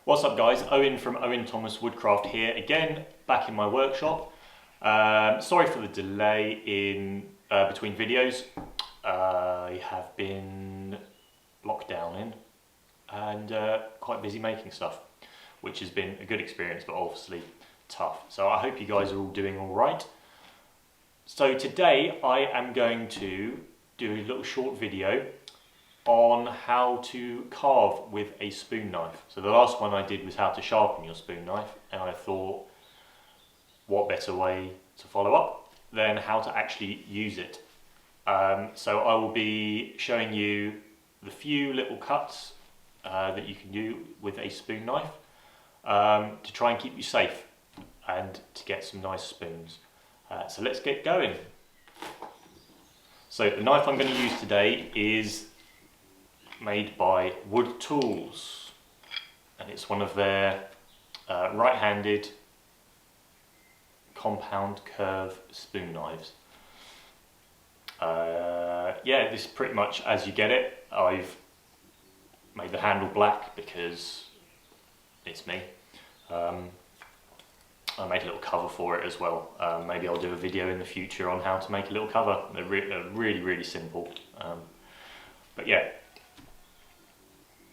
What's up guys, Owen from Owen Thomas Woodcraft here, again back in my workshop. Sorry for the delay in between videos. I have been locked down in and quite busy making stuff, which has been a good experience but obviously tough. So I hope you guys are all doing alright. So today I am going to do a little short video on how to carve with a spoon knife. So the last one I did was how to sharpen your spoon knife, and I thought what better way to follow up than how to actually use it. So I will be showing you the few little cuts that you can do with a spoon knife to try and keep you safe and to get some nice spoons. So let's get going. So the knife I'm going to use today is made by Wood Tools, and it's one of their right-handed compound curve spoon knives. Yeah, this is pretty much as you get it. I've made the handle black because it's me. I made a little cover for it as well. Maybe I'll do a video in the future on how to make a little cover. They're really simple. But yeah,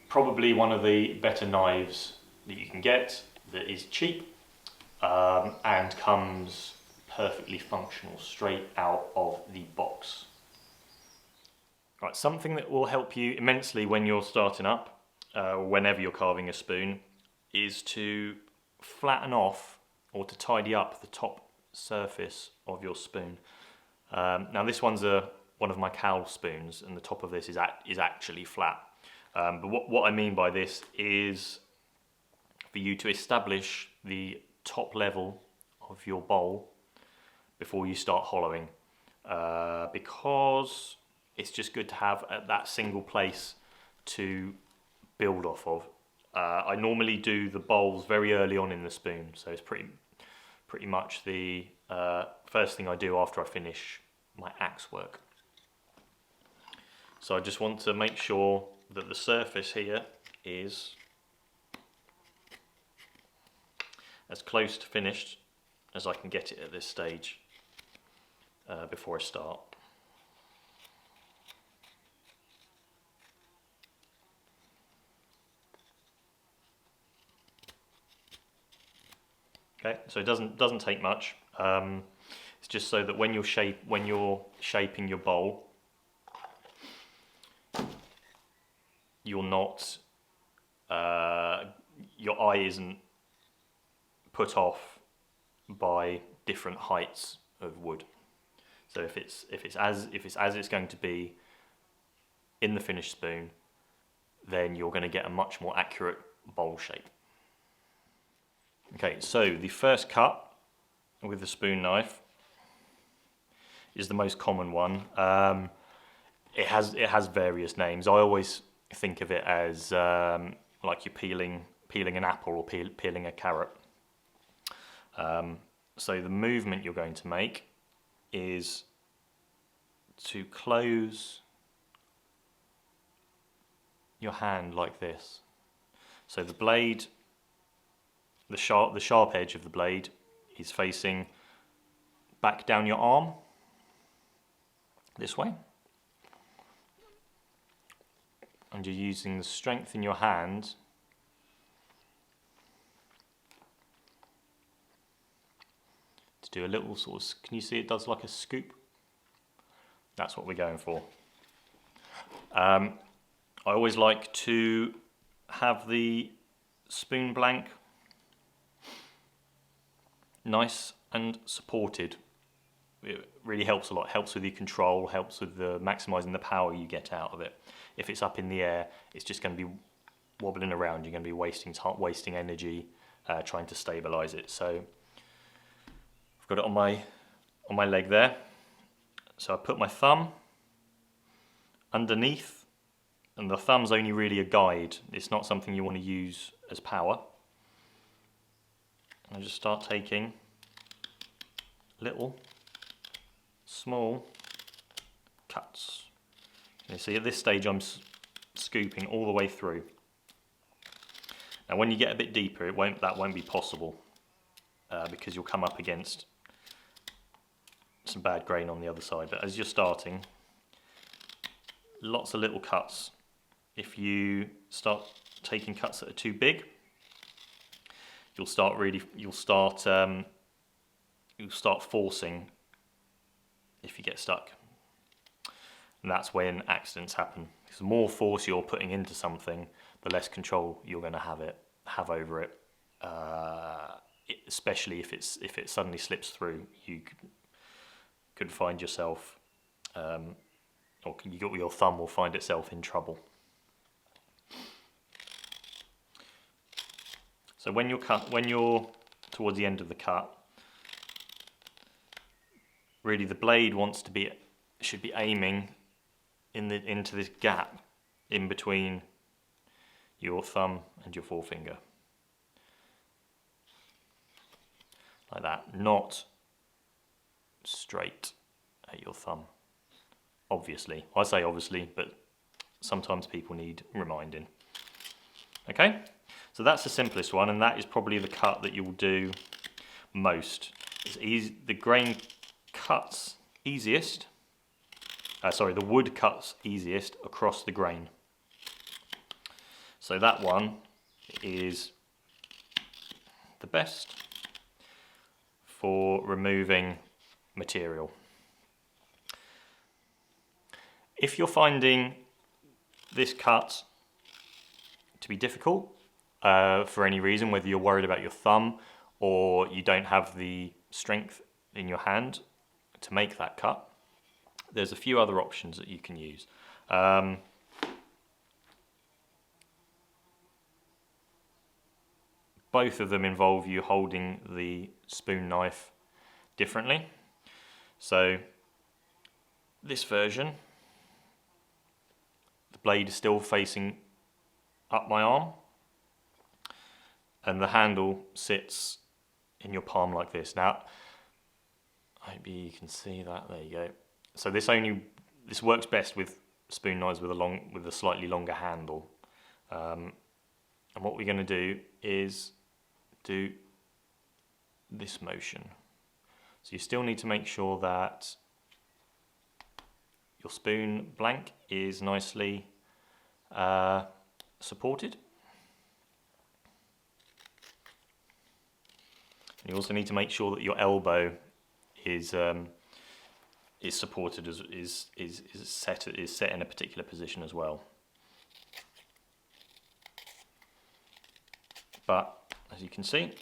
probably one of the better knives that you can get that is cheap and comes perfectly functional straight out of the box. Right, something that will help you immensely when you're starting up, whenever you're carving a spoon, is to flatten off or to tidy up the top surface of your spoon. Now this one's one of my cowl spoons, and the top of this is actually flat. But what I mean by this is for you to establish the top level of your bowl before you start hollowing, because it's just good to have that single place to build off of. I normally do the bowls very early on in the spoon, so it's pretty much the first thing I do after I finish my axe work. So I just want to make sure that the surface here is as close to finished as I can get it at this stage before I start. Okay, so it doesn't take much. It's just so that when you're shaping your bowl, you're not, your eye isn't put off by different heights of wood. So if it's as it's going to be in the finished spoon, then you're going to get a much more accurate bowl shape. Okay, so the first cut with the spoon knife is the most common one. It has various names. I always think of it as like you're peeling an apple or peeling a carrot. So the movement you're going to make is to close your hand like this. So the blade, the sharp edge of the blade is facing back down your arm this way, and you're using the strength in your hand to do a little sort of, can you see it does like a scoop? That's what we're going for. I always like to have the spoon blank nice and supported. It really helps a lot. Helps with your control, helps with maximising the power you get out of it. If it's up in the air, it's just going to be wobbling around. You're going to be wasting energy trying to stabilise it. So I've got it on my leg there. So I put my thumb underneath, and the thumb's only really a guide. It's not something you want to use as power. And I just start taking little, small cuts. You see, at this stage I'm scooping all the way through. Now when you get a bit deeper, that won't be possible because you'll come up against some bad grain on the other side. But as you're starting, lots of little cuts. If you start taking cuts that are too big, you'll start forcing if you get stuck. And that's when accidents happen. Because the more force you're putting into something, the less control you're going to have over it. Especially if it suddenly slips through, you could find yourself, or your thumb will find itself in trouble. So when you're towards the end of the cut, really the blade should be aiming into this gap in between your thumb and your forefinger. Like that, not straight at your thumb. Obviously, I say obviously, but sometimes people need reminding. Okay, so that's the simplest one, and that is probably the cut that you'll do most. It's easy. The grain cuts easiest. The wood cuts easiest across the grain. So that one is the best for removing material. If you're finding this cut to be difficult for any reason, whether you're worried about your thumb or you don't have the strength in your hand to make that cut, there's a few other options that you can use. Both of them involve you holding the spoon knife differently. So this version, the blade is still facing up my arm and the handle sits in your palm like this. Now, maybe you can see that, there you go. So this works best with spoon knives with a slightly longer handle. And what we're going to do is do this motion. So you still need to make sure that your spoon blank is nicely supported. And you also need to make sure that your elbow is supported, is set in a particular position as well. But as you can see,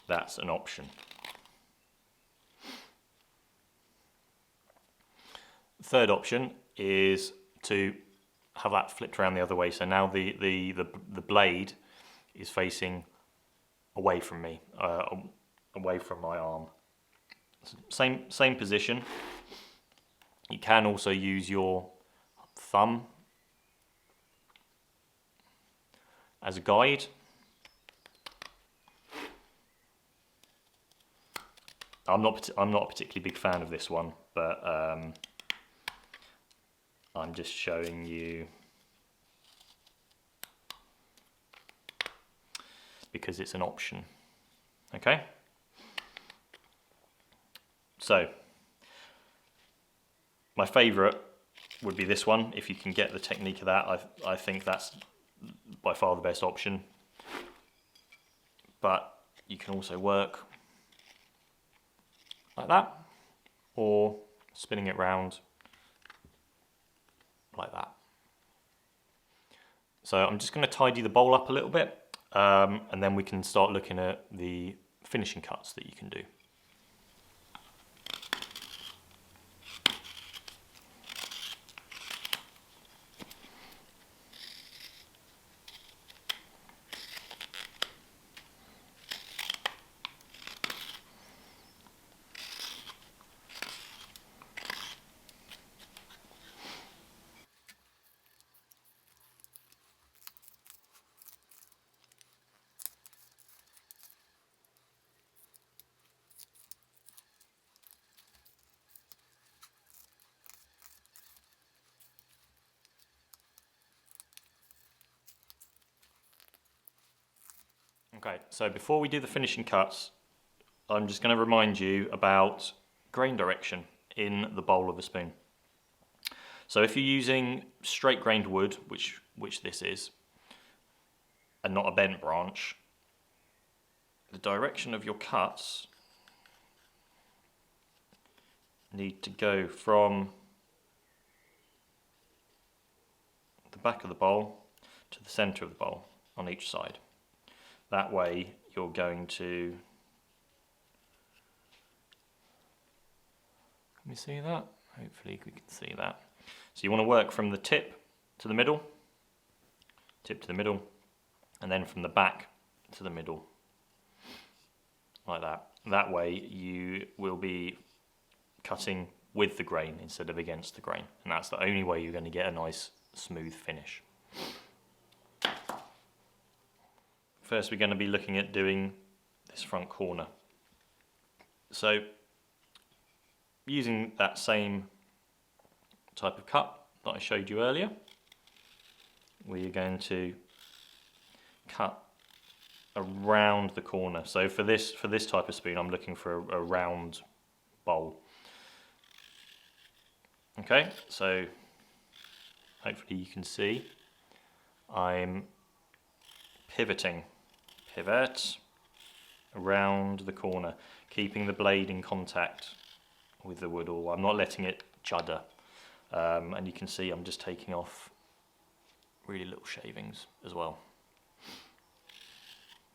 that's an option. Third option is to have that flipped around the other way. So now the blade is facing away from me, away from my arm. Same position. You can also use your thumb as a guide. I'm not a particularly big fan of this one, but I'm just showing you because it's an option. Okay? So, my favourite would be this one. If you can get the technique of that, I think that's by far the best option. But you can also work like that, or spinning it round like that. So I'm just going to tidy the bowl up a little bit, and then we can start looking at the finishing cuts that you can do. Okay, so before we do the finishing cuts, I'm just going to remind you about grain direction in the bowl of a spoon. So if you're using straight grained wood, which this is, and not a bent branch, the direction of your cuts need to go from the back of the bowl to the centre of the bowl on each side. That way you're going to, can we see that? Hopefully we can see that. So you want to work from the tip to the middle, and then from the back to the middle, like that. That way you will be cutting with the grain instead of against the grain, and that's the only way you're going to get a nice smooth finish. First we're going to be looking at doing this front corner. So using that same type of cut that I showed you earlier, we are going to cut around the corner. So for this type of spoon I'm looking for a round bowl. Okay, so hopefully you can see I'm pivot around the corner, keeping the blade in contact with the wood, or I'm not letting it judder. And you can see I'm just taking off really little shavings as well.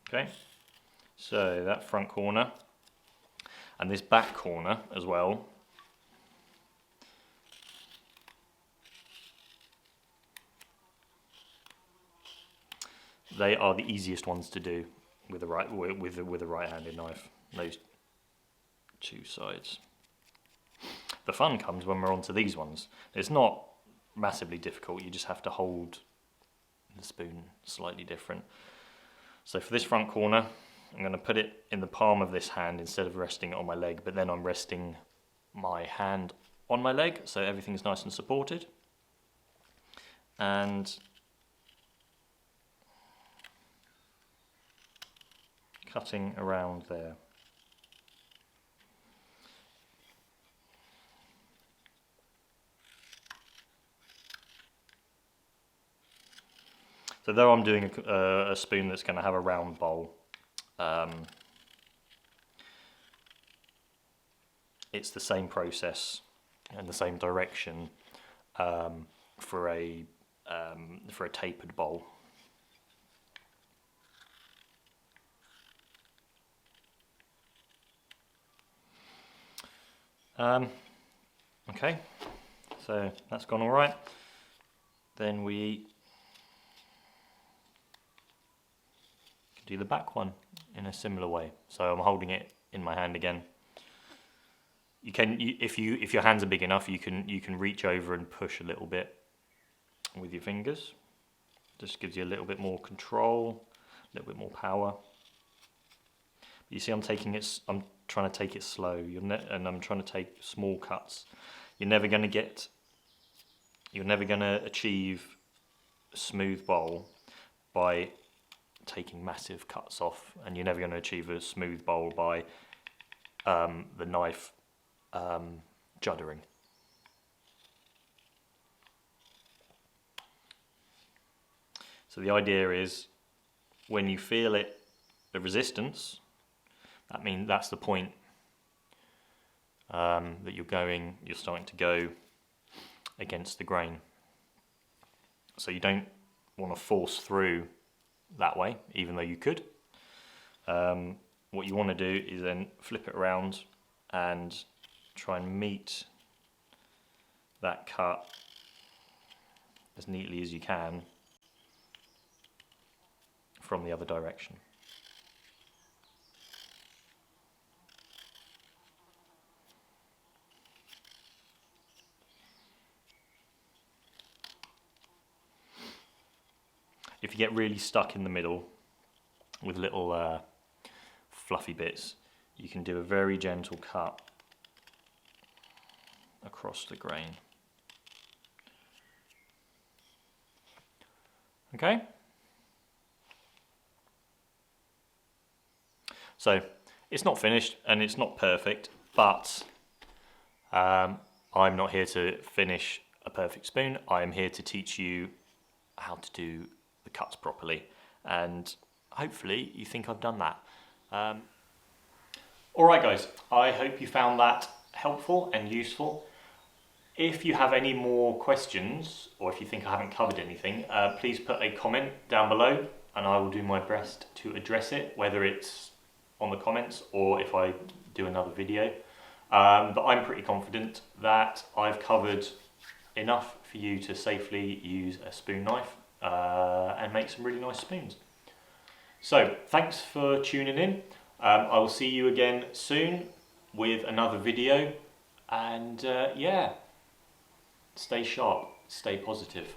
Okay, so that front corner and this back corner as well. They are the easiest ones to do with the right-handed knife. Those two sides. The fun comes when we're onto these ones. It's not massively difficult. You just have to hold the spoon slightly different. So for this front corner, I'm going to put it in the palm of this hand instead of resting it on my leg. But then I'm resting my hand on my leg, so everything's nice and supported. And cutting around there. So though I'm doing a spoon that's going to have a round bowl, it's the same process and the same direction for a tapered bowl. Okay, so that's gone all right. Then we can do the back one in a similar way. So I'm holding it in my hand again. You can, if your hands are big enough, you can reach over and push a little bit with your fingers. Just gives you a little bit more control, a little bit more power. But you see, I'm trying to take it slow, and I'm trying to take small cuts. You're never going to achieve a smooth bowl by taking massive cuts off, and you're never going to achieve a smooth bowl by the knife juddering. So the idea is, when you feel the resistance, that's the point that you're starting to go against the grain. So you don't want to force through that way, even though you could. What you want to do is then flip it around and try and meet that cut as neatly as you can from the other direction. If you get really stuck in the middle with little fluffy bits, you can do a very gentle cut across the grain. Okay? So it's not finished and it's not perfect, but I'm not here to finish a perfect spoon. I am here to teach you how to do the cuts properly, and hopefully you think I've done that. Alright guys, I hope you found that helpful and useful. If you have any more questions, or if you think I haven't covered anything, please put a comment down below and I will do my best to address it, whether it's on the comments or if I do another video. But I'm pretty confident that I've covered enough for you to safely use a spoon knife and make some really nice spoons. So thanks for tuning in. I will see you again soon with another video, and yeah, stay sharp, stay positive.